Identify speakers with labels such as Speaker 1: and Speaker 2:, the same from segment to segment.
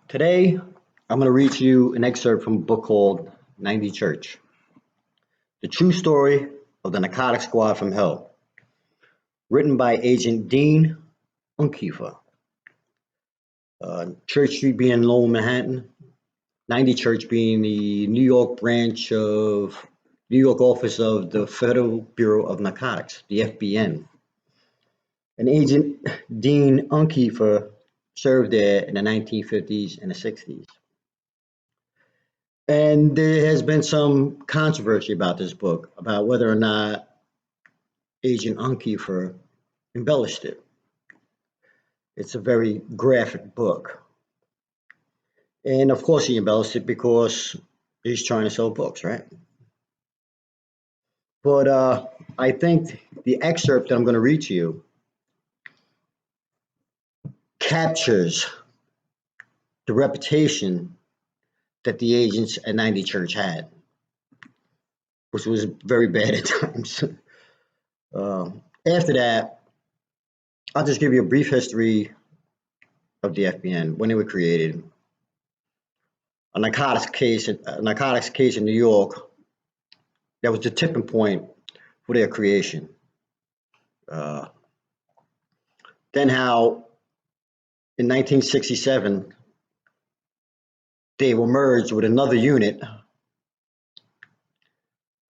Speaker 1: Today, I'm going to read to you an excerpt from a book called 90 Church, The True Story of the Narcotics Squad from Hell, written by Agent Dean Unkeefer. Church Street being in Lower Manhattan, 90 Church being the New York branch of New York office of the Federal Bureau of Narcotics, the FBN. And Agent Dean Unkeefer served there in the 1950s and the 60s. And there has been some controversy about this book, about whether or not Agent Unkeefer embellished it. It's a very graphic book. And of course he embellished it because he's trying to sell books, right? But I think the excerpt that I'm going to read to you captures the reputation that the agents at 90 Church had, which was very bad at times. After that, I'll just give you a brief history of the FBN, when they were created. A narcotics case in New York that was the tipping point for their creation. Then how in 1967 they were merged with another unit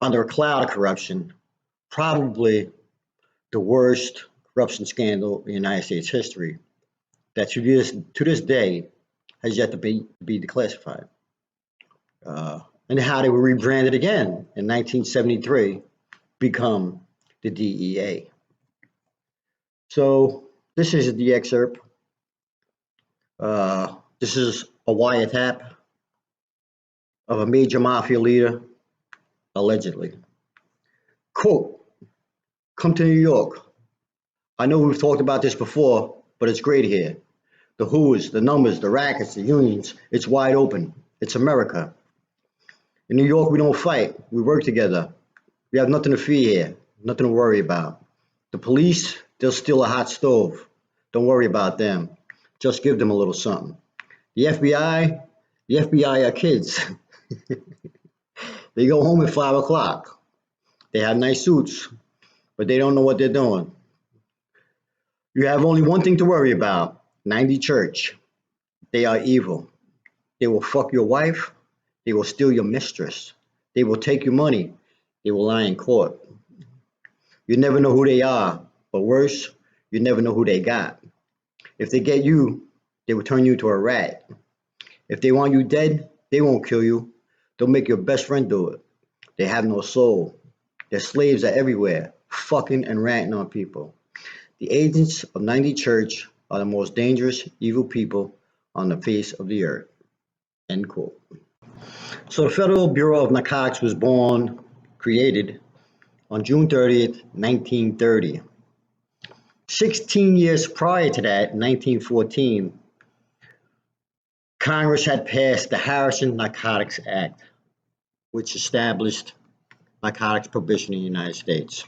Speaker 1: under a cloud of corruption, probably the worst corruption scandal in United States history, that to this day has yet to be declassified. And how they were rebranded again in 1973, become the DEA. So this is the excerpt. This is a wiretap of a major mafia leader, allegedly. Quote, "Come to New York. I know we've talked about this before, but it's great here. The who's, the numbers, the rackets, the unions, it's wide open. It's America. In New York, we don't fight. We work together. We have nothing to fear here, nothing to worry about. The police, they'll steal a hot stove. Don't worry about them. Just give them a little something. The FBI are kids. They go home at 5 o'clock. They have nice suits, but they don't know what they're doing. You have only one thing to worry about, 90 Church. They are evil. They will fuck your wife. They will steal your mistress. They will take your money. They will lie in court. You never know who they are, but worse, you never know who they got. If they get you, they will turn you into a rat. If they want you dead, they won't kill you. They'll make your best friend do it. They have no soul. Their slaves are everywhere, fucking and ranting on people. The agents of 90 Church are the most dangerous, evil people on the face of the earth." End quote. So the Federal Bureau of Narcotics was created on June 30th, 1930. 16 years prior to that, 1914, Congress had passed the Harrison Narcotics Act, which established narcotics prohibition in the United States.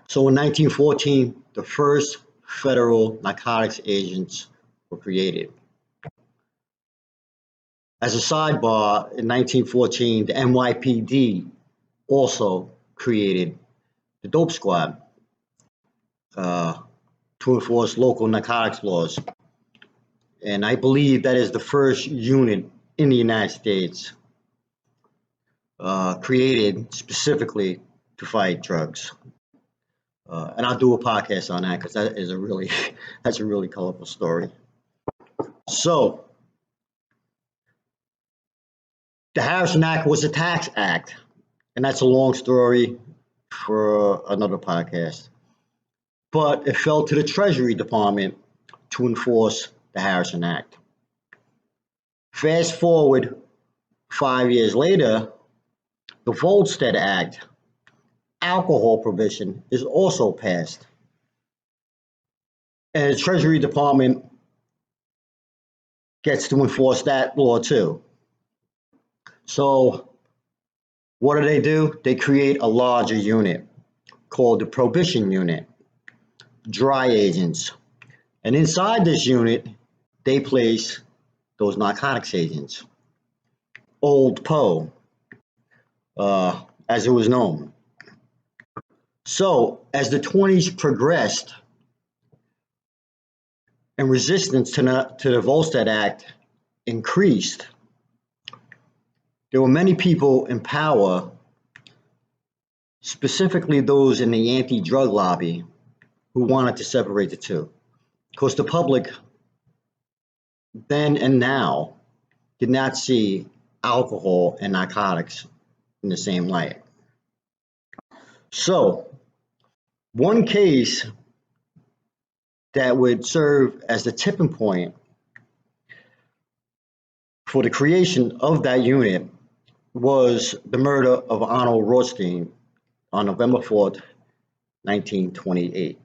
Speaker 1: So in 1914, the first federal narcotics agents were created. As a sidebar, in 1914, the NYPD also created the Dope Squad to enforce local narcotics laws. And I believe that is the first unit in the United States created specifically to fight drugs. And I'll do a podcast on that because that's a really colorful story. So the Harrison Act was a tax act, and that's a long story for another podcast. But it fell to the Treasury Department to enforce the Harrison Act. Fast forward 5 years later, the Volstead Act, alcohol prohibition, is also passed. And the Treasury Department gets to enforce that law too. So what do? They create a larger unit called the Prohibition Unit, dry agents. And inside this unit, they place those narcotics agents. Old Poe, as it was known. So, as the 20s progressed and resistance to the Volstead Act increased, there were many people in power, specifically those in the anti-drug lobby, who wanted to separate the two. Because the public then and now did not see alcohol and narcotics in the same light. So, one case that would serve as the tipping point for the creation of that unit was the murder of Arnold Rothstein on November 4th, 1928.